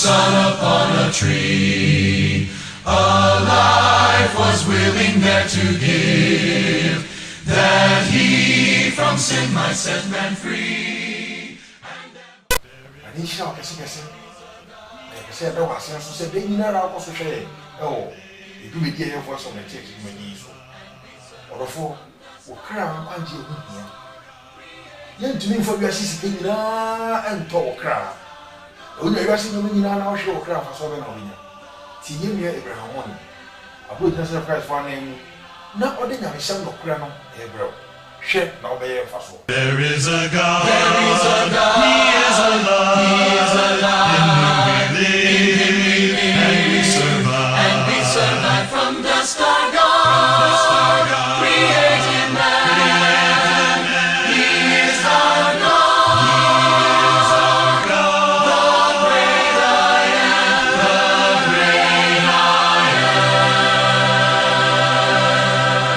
son upon a tree. A life was willing there to give, that he from sin might set man free. And he shall say, I don't want to say, they never also say, oh, you do me dear for some church in my knees. Or for crown and you here. Then to me for your sister and talk crown. Only you are seeing me now, show crown for 7 of you. See him here, Abraham one. I put the surprise for name. Not ordinary son of crown, Hebrew. Share now be a fossil. There is a God, He is alive, He is alive. In Him we live, and we survive, from dust our God, created man. He is our God, the great I am, the great I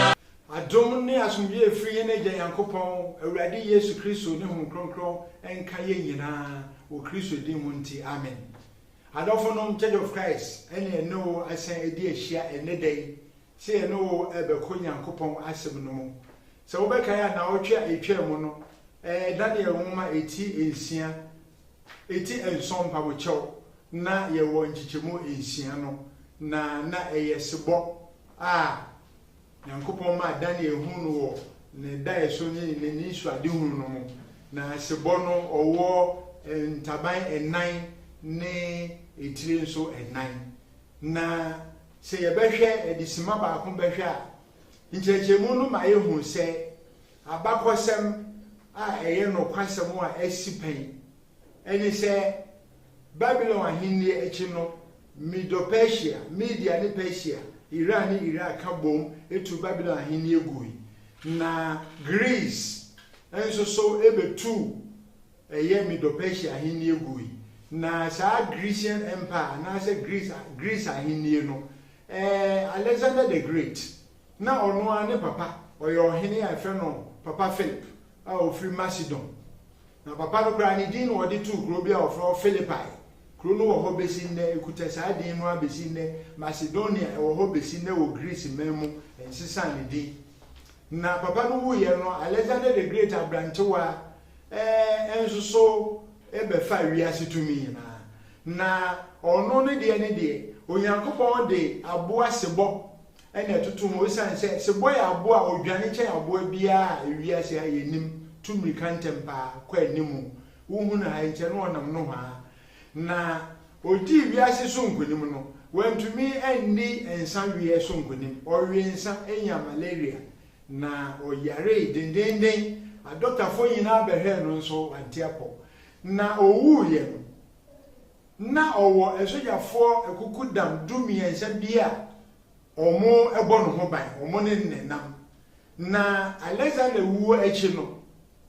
am. Adomne asumye free energy Yankopon, Awurade Yesu Kristo ne hon kronkron enka ye nyina o Kristo din mu nti amen. Adofonom Church of Christ ene no asan edi ahia ene dai se eno ebeko Yankopon asem no mu se wo beka ya na otwa etwa mu no Daniel nwoma eti ensom pa wo chew na ye wo nchichemu ensia no na eyesebo Yankopon ma Daniel hunu wo ne dae so ni su ade hunu no mu na sebo no owo ntaban enan ne etire nso enan na se ye behwe edisima ba ko behwe a nchechemu no ma ehun se abakosem eye no kwasem a asipen eni se Babylon ahinni echi no Medo-Persia Media ne Persia Iran ni Iraq kabom etu Babylon ahinni egui na Greece enso so ebetu eye Medo-Persia ahinni egui na sa Grecian Empire na se Greece ahinni no Alexander the Great na ono ane papa oyo ohene afa no Papa Philip a ofri Macedon na papa no kra ni din wo de tu kro bia ofro Philippi kro no wo ho besi ne ekuta sa din no abesi ne Macedonia wo ho besi ne wo Greece memu ensisa ne din na papa no wo ye no Alexander the Great abrantewa enso so ebefa wiase tumi na ono ne de Onyankopon de aboa sebo ene tutu mo san se sebo ya aboa odwane che aboa bia wiase ha yenim tumi kantempa kwa animu wuhu na enche no onam no ha na odi wiase so nkonim no wantumi enni ensan wie so nkonim owie ensan enya malaria na oyare dendenden a doctor fo nyina behwe no nso antiapo na owu ye no na owo esojafo ekukudam dumie ensa bia omo ebo no ho ban omo ne nenam na Alexander wu echi no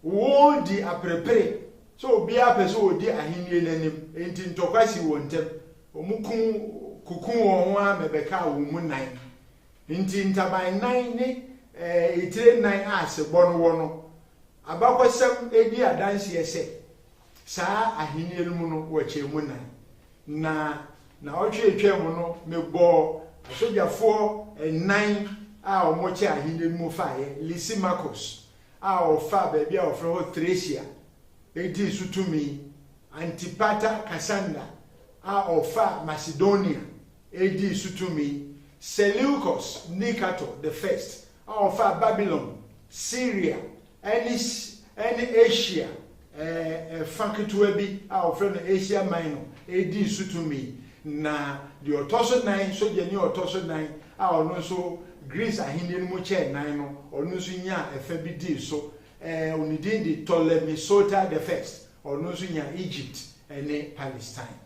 wo di aprepre so bia pese odi ahenni nanim enti ntokwasi wontem omukun kukun won a mebeka wo mu nan enti ntaban nan ne etire nan asebo no wo no abakosem edi adanse ese saa ahenni mu no wo che mu nan na otwetwe mu no mebo asojafo nan a omoche ahenni mu faaye Lysimachus a ofa baby a ofro Thracia edi sutumi Antipater Cassandra a ofa Macedonia edi sutumi Seleucus Nicator the first a ofa Babylon Syria any Asia fanketwa bi a ofro no Asia Minor edi sutumi na the otoso 9 so je ni otoso 9 a ono so Greece ahinni mu che nan no onu nso nya efa bi di so onidin di Ptolemy Soter the first onu nso nya Egypt and Palestine.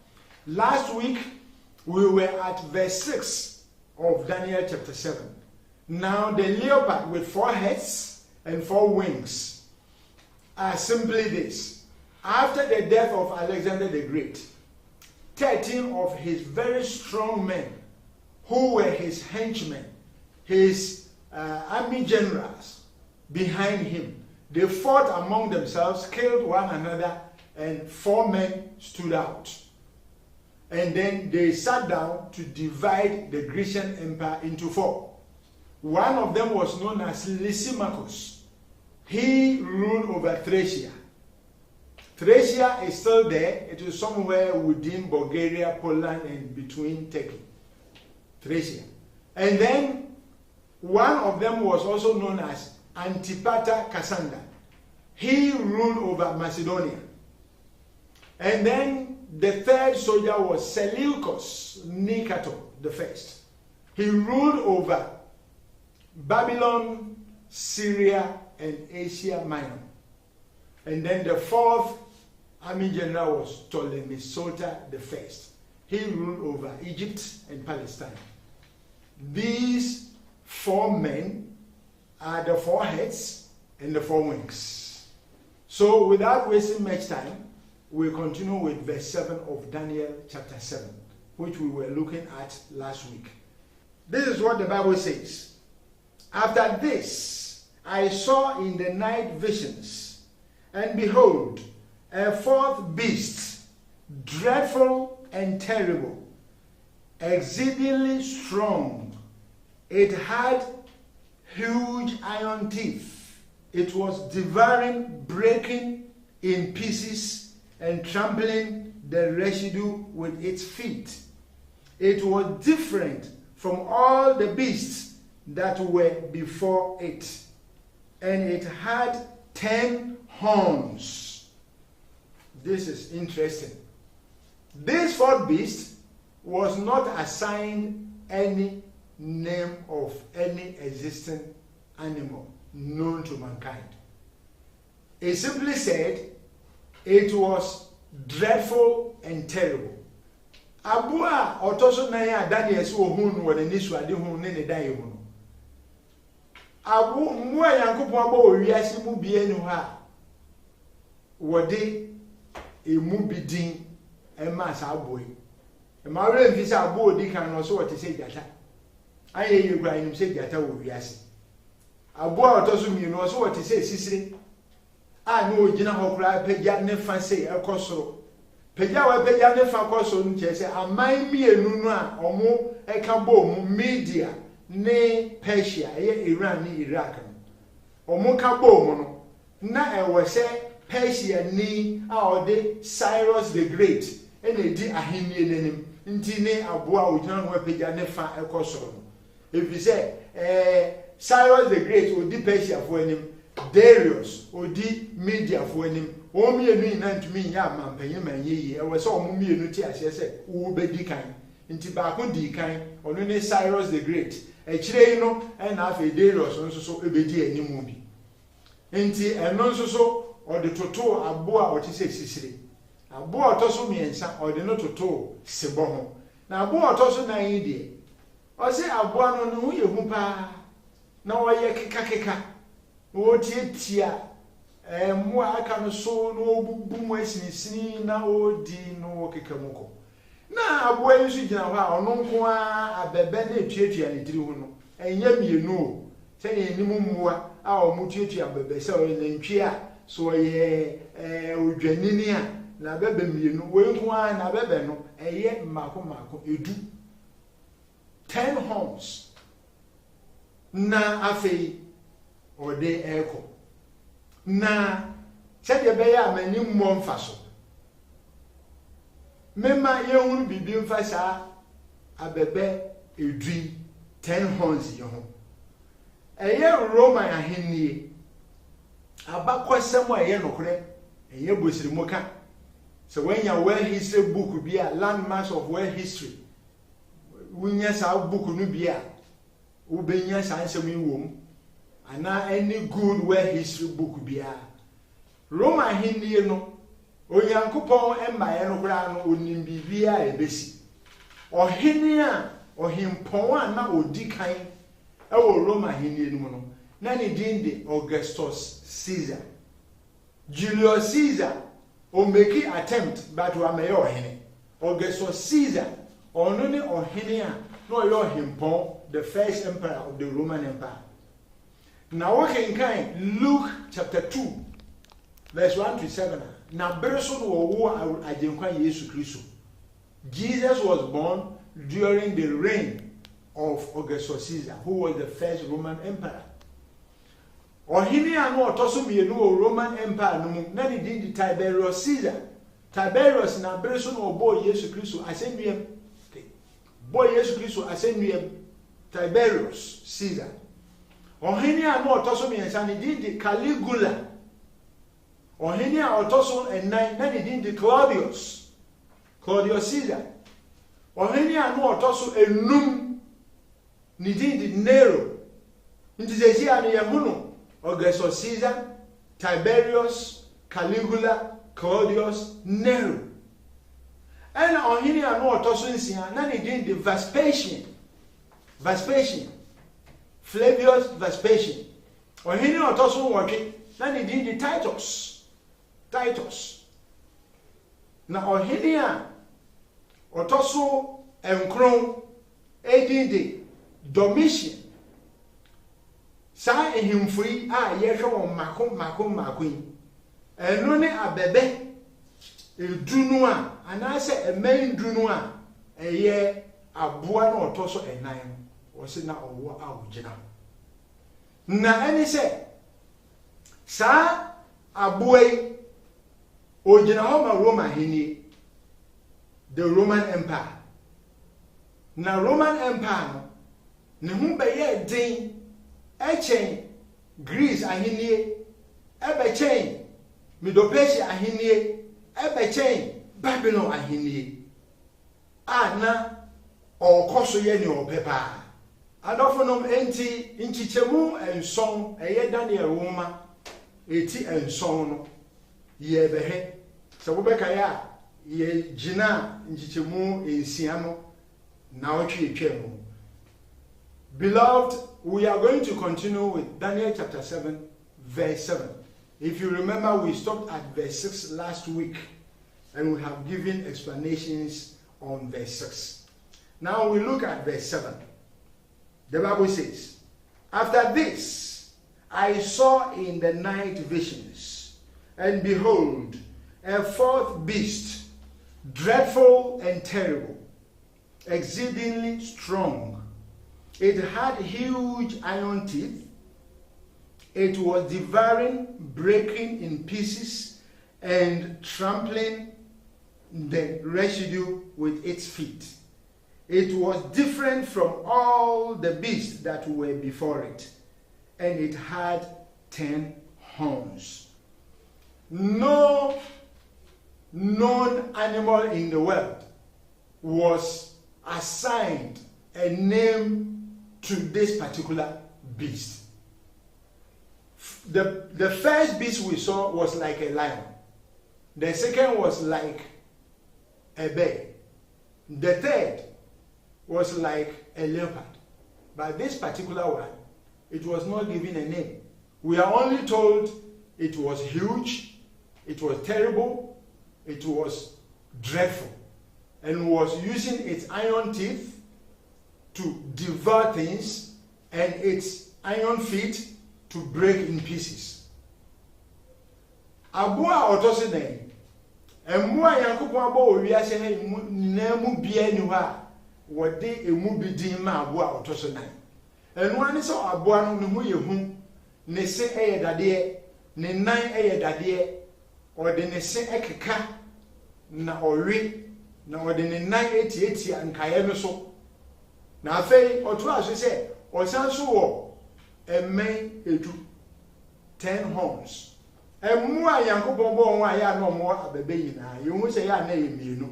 Last week we were at verse 6 of Daniel chapter 7. Now the leopard with 4 heads and 4 wings are simply this: after the death of Alexander the Great, 13 of his very strong men who were his henchmen, his army generals behind him, they fought among themselves, killed one another, and 4 men stood out. And then they sat down to divide the Grecian Empire into 4. One of them was known as Lysimachus. He ruled over Thracia. Thracia is still there. It is somewhere within Bulgaria, Poland, and between Turkey. Thracia. And then one of them was also known as Antipater Cassander. He ruled over Macedonia. And then the third soldier was Seleucus Nicator I. He ruled over Babylon, Syria, and Asia Minor. And then the fourth army general was Ptolemy-Soter I. He ruled over Egypt and Palestine. These 4 men are the 4 heads and the 4 wings. So without wasting much time, we'll continue with verse 7 of Daniel chapter 7, which we were looking at last week. This is what the Bible says. After this, I saw in the night visions, and behold, a 4th beast, dreadful and terrible, exceedingly strong. It had huge iron teeth. It was devouring, breaking in pieces, and trampling the residue with its feet. It was different from all the beasts that were before it, and it had 10 horns. This is interesting. This 4th beast was not assigned any name of any existing animal known to mankind. It simply said it was dreadful and terrible. Abua otoso na ya Daniel si ohun no wona nisu ade hun ne dan ye mu. Abu mu Yankopon aba owiase mu bie nu ha. Wode emu bidin e ma sa aboyi. E ma re mfi sa abo odi kan no so wote se gata. Aye ye gura nim se gata wo wiase. Abo otoso mi no so wote se sisire. A no ogina hokura pagya ne fa se ekosoro. Pagya wa pagya ne fa kosoro nche se aman mienu no a omo eka bo mu Media ne Persia ye Iran ne Iraq no. Omo ka bo mu no na ewo se Persia ni a ode Cyrus the Great ene di ahenie nenim nti ne aboa ogina no pagya ne fa ekosoro no. If you say Cyrus the Great odi Persia fo enim, Darius odi Media fo enim, o mienu ina ntumi ya amampanyi manyeye e we se o mienu ti ase se wo bedi kan nti ba ko di kan ono ne Cyrus the Great e kire no e na afa Darius nso so ebedi animu bi nti eno nso so o de toto aboa o ti se sisire aboa otoso miensa o de no toto sebo ho na aboa otoso na yi de o se aboa no no ye hu pa na o ye keka wo tietia mo aka no so no obubu mu asinisini na odi no kekamuko na aboa yi so gina ho a ono nko a abebe na etuatua ne tiri hu no enya mienu o se ne enimu mmoa a o mutuatua abebe se o nantwi a so ye odwanini a na abebe mienu we nko a na abebe no eye mako edu 10 horns na afei ode eko na sede be ya mani mmom mfaso mema yehunu bibi mfasa abebe edui 10 horns yeho eye Roman ahennie abakwasem eye nokre eye bosirimoka so wenya world history book bi a landmarks of world history wunya sa book no bi a wo benya sa nsem iwom ana any good world history book bi a Roma ahennie no Onyankopon emmaye no kura no onim bibia ebesi ohene a ohimpon a na odi kan ewo Roma ahennie no no na ne din de Augustus Caesar. Julius Caesar o make attempt but wa me ohene. Augustus Caesar ono ne ohene a no yo himpon, the first emperor of the Roman Empire. Now we can Luke chapter 2 verse 1 to 7. Na bereso no wo ajenkwa Yesu Kristo. Jesus was born during the reign of Augustus Caesar, who was the first Roman emperor. Ohini anu otoso mienu o Roman empire no mu na ne din di Tiberius Caesar. Tiberius na bere so no obo Yesu Kristo asennuem. Boy Yesu Kristo asennuem Tiberius Caesar. Ohini anu otoso miensa ne din di Caligula. Ohini a otoso enan na ne din di Claudius Caesar. Ohini anu otoso enum ne din di Nero. Nti sesi anu yehuno Augustus Caesar, Tiberius, Caligula, Claudius, Nero. And ohini anu otoso nsia na ne din di Vespasian. Flavius Vespasian. Ohini otoso wotwe na ne din di Titus. Na ohini a otoso enkron edin di Domitian. Sa ehimfui a yehwe won mako eno ne abebe edunu a anase eman dunu a eye aboa na otoso enan wo se na owo awogina na eni se sa aboa yi ogina ho ma Roma hini the Roman Empire. Na Roman Empire no ne hu be ye din echen Greece ahinie ebechen Medo-Persia ahinie ebechen Babylon ahinie ana okoso ye ni opepa adofonom enti nchichemu enson eye Daniel Roma eti enson no ye behe se wo beka ya ye gina nchichemu ensia no na otwetwemu. Beloved, we are going to continue with Daniel chapter 7, verse 7. If you remember, we stopped at verse 6 last week, and we have given explanations on verse 6. Now we look at verse 7. The Bible says, "After this, I saw in the night visions, and behold, a fourth beast, dreadful and terrible, exceedingly strong. It had huge iron teeth. It was devouring, breaking in pieces, and trampling the residue with its feet. It was different from all the beasts that were before it, and it had 10 horns. No known animal in the world was assigned a name to this particular beast. The first beast we saw was like a lion. The second was like a bear. The third was like a leopard. But this particular one, it was not given a name. We are only told it was huge, it was terrible, it was dreadful, and was using its iron teeth to devour things, and its iron feet to break in pieces. Aboa otosi den. Emua Yankopon abo owiase ha ninamu bia ni ho a wode emu bidin ma aboa otosi dan. Enu ani so aboa no ne ho yehu, ne se eye dade, ne nan eye dade, ode ne se ekeka na owe, na ode ne nan etieti ankaye no so. Na afei otu aso se osanso wo emen edu 10 horns. Emu a Yankopon bo won aya na omo abebe yina yehu se ya na yemienu.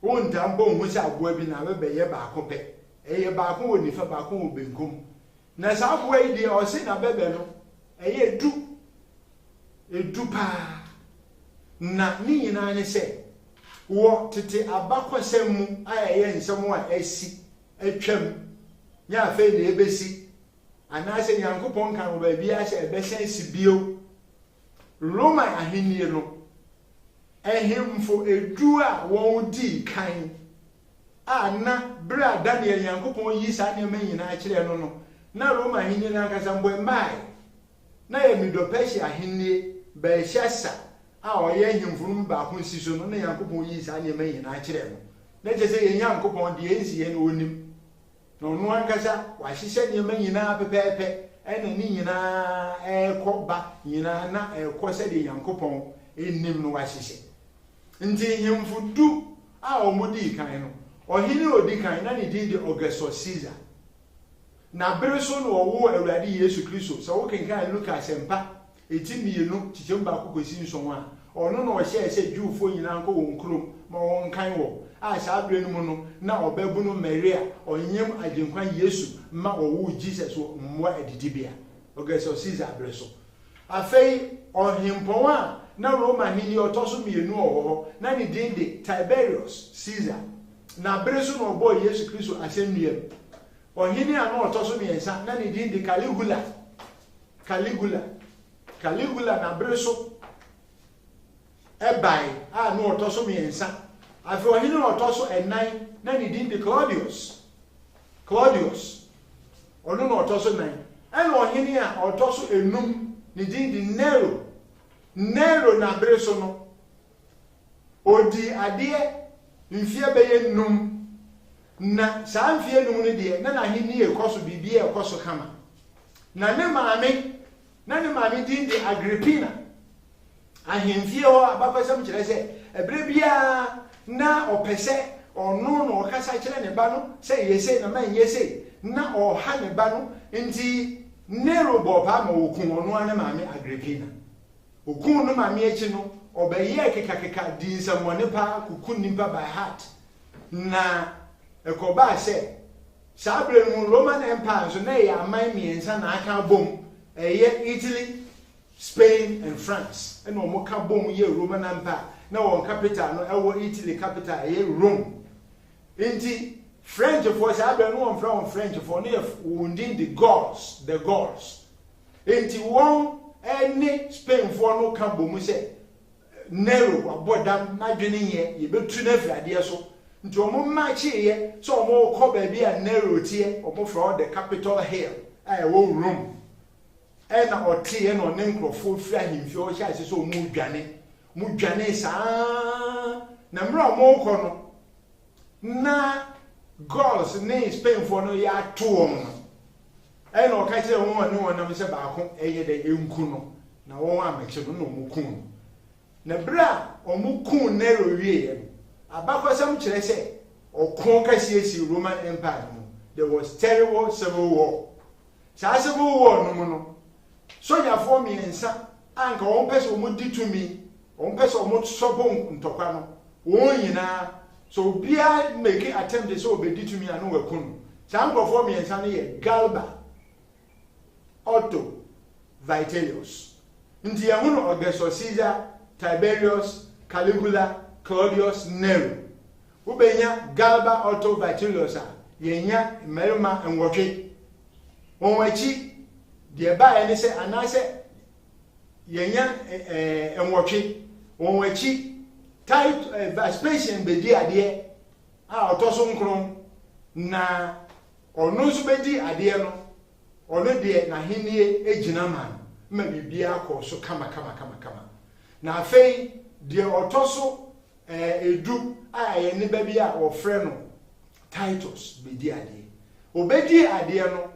Won tambo hu se aboa bi na abebe ye ba ko pe. Eye ba ko woni fa ba ko wo benkum. Na sa aboa yi de o se na bebe no eye edu pa. Na ni yina ne se wo tete abakosem mu ayeye nsem a esi atwam nya afa na ebesi anase Yankopon kan wo ba bia se ebesen sibio Roma ahinie no ehemfo edu a won di kan na bra Daniel Yankopon yi sa ne manyina a kire no na Roma ahinie na kasa mbo mai na ye Medo-Persia ahinie Belshazzar a oye himfunu ba ko si so no na Yankopon yi sa nyema yi na kire no na je se ye Yankopon de ensi ye no onim no no ankasa wa hihye nyema nyina pepepe ena ni nyina ekoba nyina na ekose de Yankopon enim no wa hihye nti himfudu a omudi kan no ohini odi kan na ni di Augustus Caesar na bere so no owo Awurade Yesu Kristo so wo kenkan Lucas empa etimienu chichemba akokosi nso a ono na ohye ese Jewfo nyina nko won krom ma won kan wo a sha bere no mu no na obabu no Maria onyem agenkwan Yesu ma owo Jesus wo mwa edidibia Augustus Caesar bere so afei ohimpon a na Roma hini otoso mienu owo na ni din de Tiberius Caesar na bere so no obo Yesu Kristo asennuem ohini a na otoso miensa na ni din de Caligula na bere so ebai a na otoso miensa afi ohini na otoso enan na ni din de Claudius ono na otoso nan ena ohini a otoso enum ni din de Nero na bere so no odi ade mfie beye num na saa mfie num ne de na hini ekoso bibie ekoso kama na ne maame din de Agrippina ahemfie ho abakosam kire se ebere bia na opese ono no okasa kire ne ba no se yese na man yese na oha ne ba no nti Nero bo pa ma okun ono ane maame Agrippina okun no maame echi no obeye kekakeka di nsamone pa kukun nimpa by heart na ekoba se sabre mu Roman Empire so na ya aman miensa na aka bom Italy, Spain and France and no more bom ye Roman Empire na won capital no ewo Italy capital Rome enti French for sabre no won from French for no wundin the Gauls enti won any Spain for no ka bom se Nero abodam na dwene ye betu na afrade so nti omo machi ye so omo ko ba bia Nero tie omo from the Capitol Hill wo Rome ena otie na one nkrofo fira himfi o hia ase so mu dwane saa na mra omo ko no na Gauls ne Spain for no ya to omo ena o ka kire won ne won na se ba ko eye de enku no na won ameche no no mu kun na bra omukun Nero wie abakosam kire se okon kasiesi Roman Empire no there was terrible civil war civil war no no soja for miensa anka won pese omudi tumi won pese omotsobon ntokwa no won nyina so bia make attempt so obedi tumi anu wakunu sanko for miensa no ye Galba Otto Vitellius ndi ehunu Augustus Caesar Tiberius, Caligula, Claudius, Nero. Ubenya Galba Otto Vitellius yenya merima enwotwe. Onwachi de ba ene se anase yenya enwotwe. Onwachi Vespasian bedi ade a otoso nkron na ono so bedi ade no ono de na henie ejina man ma bibia akoso kama na afei de otoso edu aye ne ba bia ofre no Titus bedi ade obedi ade no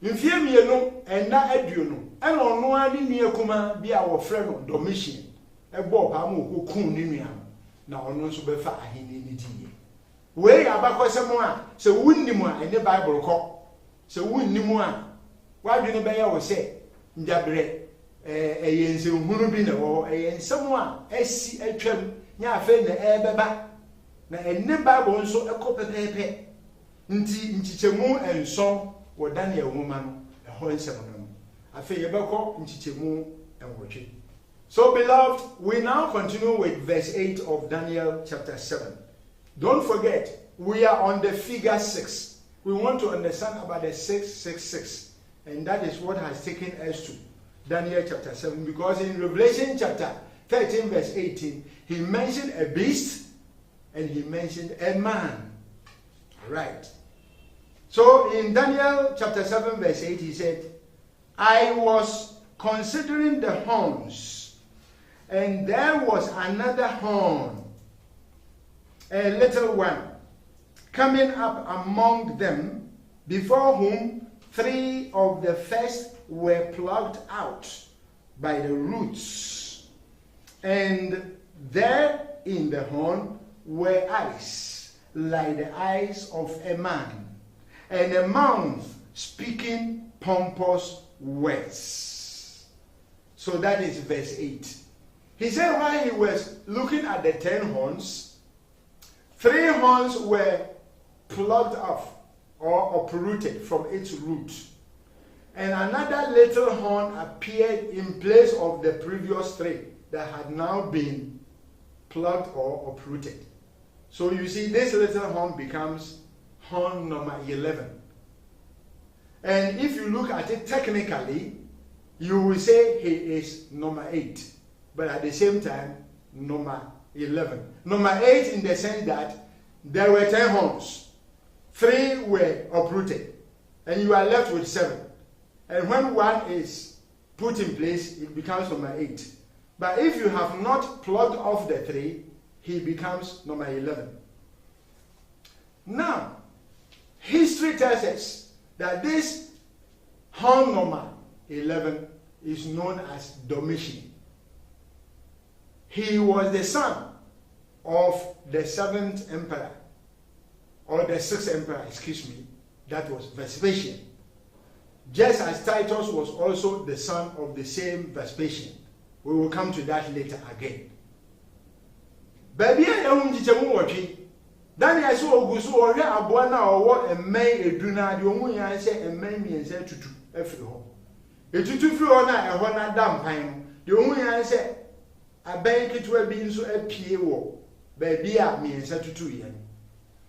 mfie mienu ena aduonu ena ono ani nuakuma bia ofre no Domitian ebo pa ma okokun ni nua na ono nso befa ahene ni diye we abakosem a se wunnimu a ene Bible ko se wunnimu a wadwene be ya wo se njabre eyense hunu bi na wo eyensem a asi atwam nya afa na ebeba na ene Bible nso ekopepepe nti nchichemu enson wo Daniel nwoma no eho nsem no afa yebekọ nchichemu enwotwe. So beloved, we now continue with verse 8 of Daniel chapter 7. Don't forget, we are on the figure 6. We want to understand about the 666. And that is what has taken us to Daniel chapter 7. Because in Revelation chapter 13 verse 18, he mentioned a beast and he mentioned a man. Right. So in Daniel chapter 7 verse 8, he said, I was considering the horns And there was another horn, a little one, coming up among them, before whom 3 of the first were plucked out by the roots. And there in the horn were eyes, like the eyes of a man, and a mouth speaking pompous words. So that is verse 8. He said while he was looking at the 10 horns, 3 horns were plucked off or uprooted from its root. And another little horn appeared in place of the previous 3 that had now been plucked or uprooted. So you see, this little horn becomes horn number 11. And if you look at it technically, you will say he is number 8, but at the same time, number 11. Number 8 in the sense that there were 10 horns, 3 were uprooted, and you are left with 7. And when one is put in place, it becomes number 8. But if you have not plucked off the 3, he becomes number 11. Now, history tells us that this horn number 11 is known as Domitian. He was the son of the 7th emperor, or the 6th emperor, excuse me, that was Vespasian. Just as Titus was also the son of the same Vespasian. We will come to that later again. Baby, I am the Daniel so ogusu ohwe aboa na owo emmen eduna de ohun yan se emmen mien se tutu afiri ho. Etutu firi ho na eho na da mpan no. De ohun yan se aban ketwa bi nso apie wo baby a mien se tutu ye.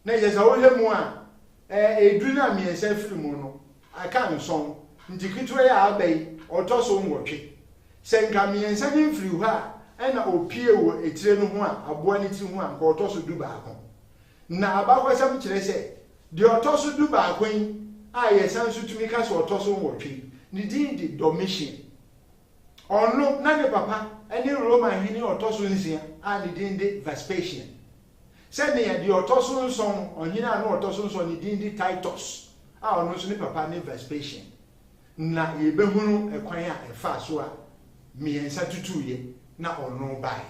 Na je sa wo hemu a eduna mien se afiri mu no aka nson nti ketwa ya abai otoso nwotwe. Se nka mien se mfiri ho a na opie wo etire no ho a aboa ne ti ho a nka otoso du baako. Na abakwasam kire se de otoso du baakwen a yesan so tumi ka so otoso nwotwe ni din di Domitian. Ono na ne papa eni Roman hini otoso nsia a ni din di Vespasian. Se ne ya de otoso nson onhina na otoso nson ni din di Titus a ono so ne papa ni Vespasian. Na yebehunu ekwan a efa so a miensa tutuye na ono bai.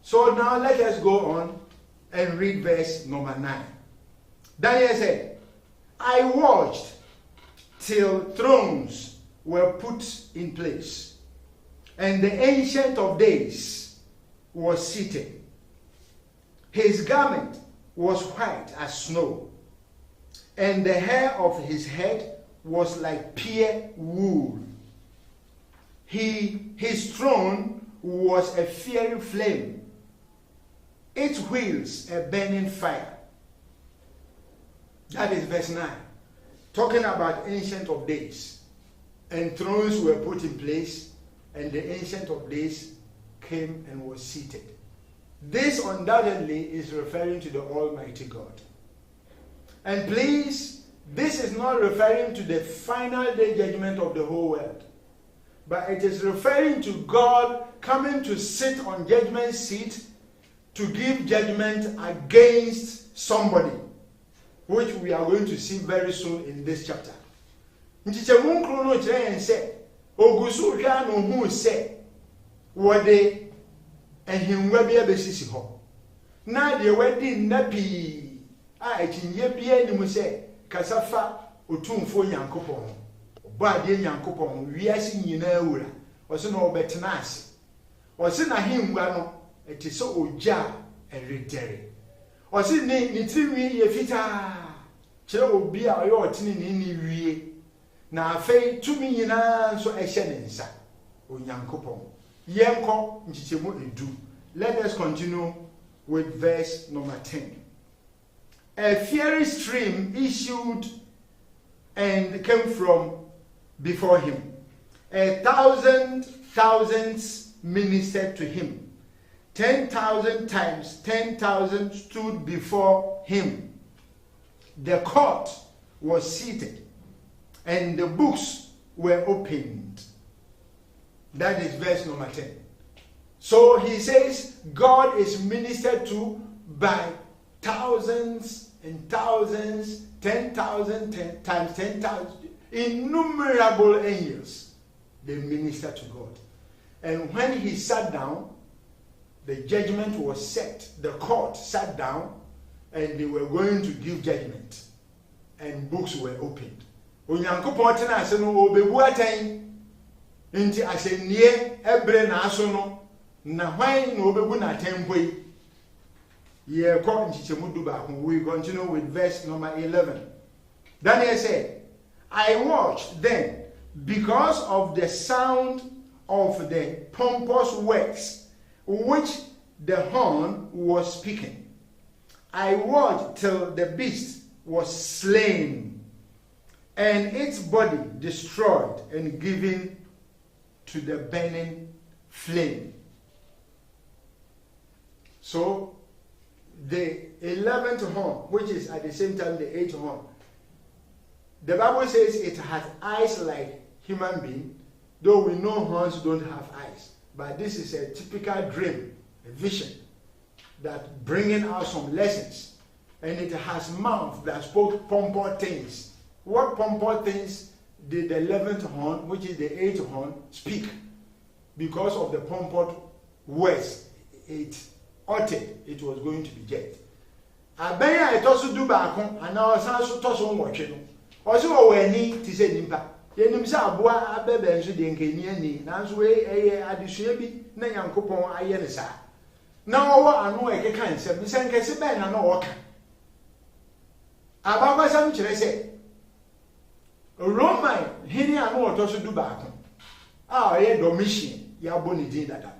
So now let us go on and read verse number 9. Daniel said, I watched till thrones were put in place, and the Ancient of Days was seated. His garment was white as snow, and the hair of his head was like pure wool. His throne was a fiery flame, its wheels a burning fire. That is verse 9. Talking about Ancient of Days. And thrones were put in place, and the Ancient of Days came and was seated. This undoubtedly is referring to the Almighty God. And please, this is not referring to the final day judgment of the whole world, but it is referring to God coming to sit on judgment seat to give judgment against somebody, which we are going to see very soon in this chapter. Nchichemu nkuru no kire yen se ogusu hwa no hu se wode ehimwa bia besisi ho na de wadi napi a ekinye bia ni mu se kasafa otumfo Nyankopɔn obo ade Nyankopɔn wiase nyina awura ɔse no obetena ase ɔse na himwa no eti so oja eredere ɔse ni tiwi ye fita kire obi a ɔyɛ ɔtene ni wie na afei tumi nyina nso ehye ne nsa Onyankopɔn yenko nchichemu edu. Let us continue with verse number 10. A fiery stream issued and came from before him. 1,000 thousands ministered to him. 10,000 times 10,000 stood before him. The court was seated, and the books were opened. That is verse number 10. So he says God is ministered to by thousands and thousands, 10,000 times 10,000, innumerable angels. They minister to God. And when he sat down, the judgment was set. The court sat down and they were going to give judgment. And books were opened. Onyankopon tena ase no obebu atan. Nti asenie ebre na aso no na hwan na obebu na atan boy. Ye ko nchichemu du ba ho. We continue with verse number 11. Daniel said, I watched then because of the sound of the pompous words which the horn was speaking. I watched till the beast was slain and its body destroyed and given to the burning flame. So the 11th horn, which is at the same time the 8th horn, the Bible says it has eyes like human being, though we know horns don't have eyes. But this is a typical dream, a vision, that bringing out some lessons. And it has mouth that spoke pompous things. What pompous things did the 11th horn, which is the 8th horn, speak? Because of the pompous words it uttered, it was going to be judged. Abenya etosu du baako ana osan so toso nwotwe no. Oso wo wani ti se nimpa. Yenim se aboa abebe nso de nkani ani, nanso we eye adesua bi na Yankopon aye ne sa. Na owo anu ekeka nsem, se nkese be na no woka. Ababa sam kire se Roman hini anu otoso du baako. Oye Domitian ya boni din dada.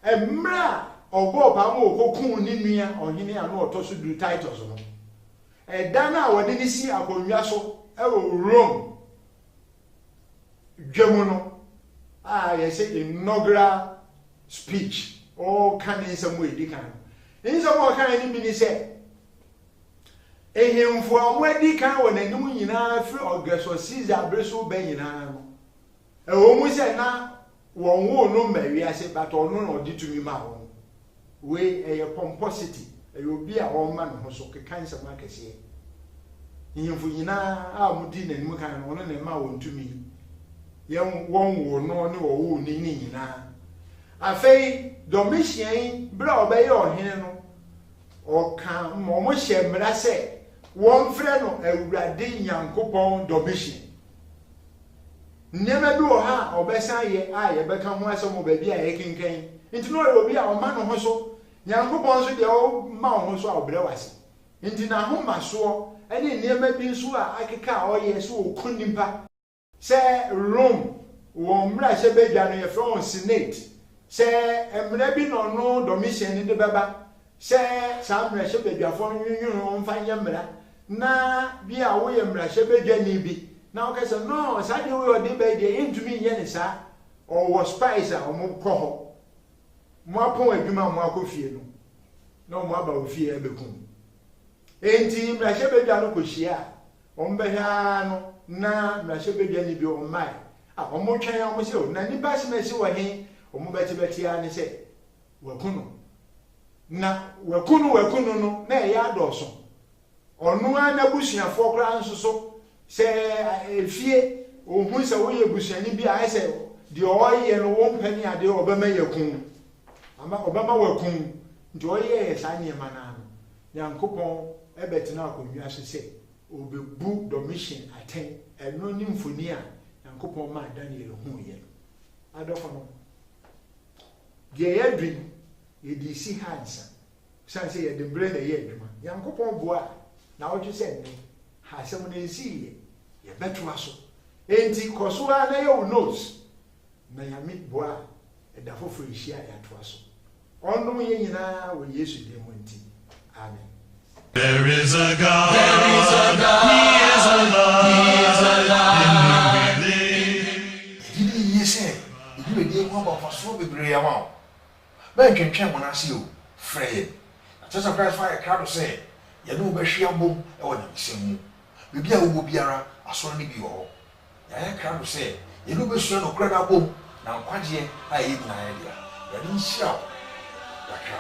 Emra ogo pa mo okokun ni nua ohini anu otoso du Titus no. Dana wodi ni si akonwa so Rome dwemono say inaugural speech or can in some way dikan in some more kind ni say ehemfo amwadi kan wonanum nyina firi Augustus Caesar breso ba nyina no ewo mu say na won wo no mawiase but ono no ditumi ma won we pomposity obi a won ma no so kekan sam akese ehemfo nyina a mudi nanim kan no no na ma won tumi yem won wo no ne wo ni nyina afei Domitian bra obeye ohene no o kan mo hye mra se won frɛ no Awurade Nyankopɔn Domitian nyama bi o ha obesan ye a ye beka ho asɛm obabi a ye kenkan nti no obi a o ma no ho so Nyankopɔn so de o ma ho so a obrɛ wase nti na ho maso ɛne nyama bi nso a akeka o ye so o kunimpa se Rome won mra hye bedwa no ye from Senate se emra bi no no Domitian ni de baba se sa mra hye bedwa fo nwunwu mfa nyamra na bi a wo ye mra hye bedwa ni bi na o kese no sa de wo de be de intumi ye ne sa o wo spice a o mo kɔ hɔ mo apon adwuma mo akofie no na mo aba ofie e bekum enti mra hye bedwa no kohia o mbehia no na mra hye bedwa ni bi o mai a o mo twen o mo se o na ni ba se mesi wo he o mo beti a ne se wakunu na wakunu no na e ya doso onu ana busuafo kra nso so se efie ohun se wo ye busuani bi a se de oye no wo mpani ade obama yakun ama obama wakun de oye sa niema na no Nyankopon ebetina akonwa so se obebu Domitian aten eno ni mfoni a Nyankopon ma Daniel hu ye adofo no de yadwin ye di si hansa sanse ye de bre na ye adwuma Nyankopon boa na oju se ne ha asem na nsi ye beto aso enti koso na ye wo nose na yami boa da fofo ihia ya to aso onno ye nyina wo Yesu de mo nti amen. There is a God, there is a God, He is alive, He is alive, in whom we live. Didi yese idu de ho ba faso bebre ya ma ba twentwen wona se o frɛ Jesus Christ fire crowd say ye no be hwe abom e wona misemu bibia wo biara asoro ne bi wo ya crowd say ye no be sua no kra da bom na nkwaje a ye nyina ya dia Awurade nhyira wo kakra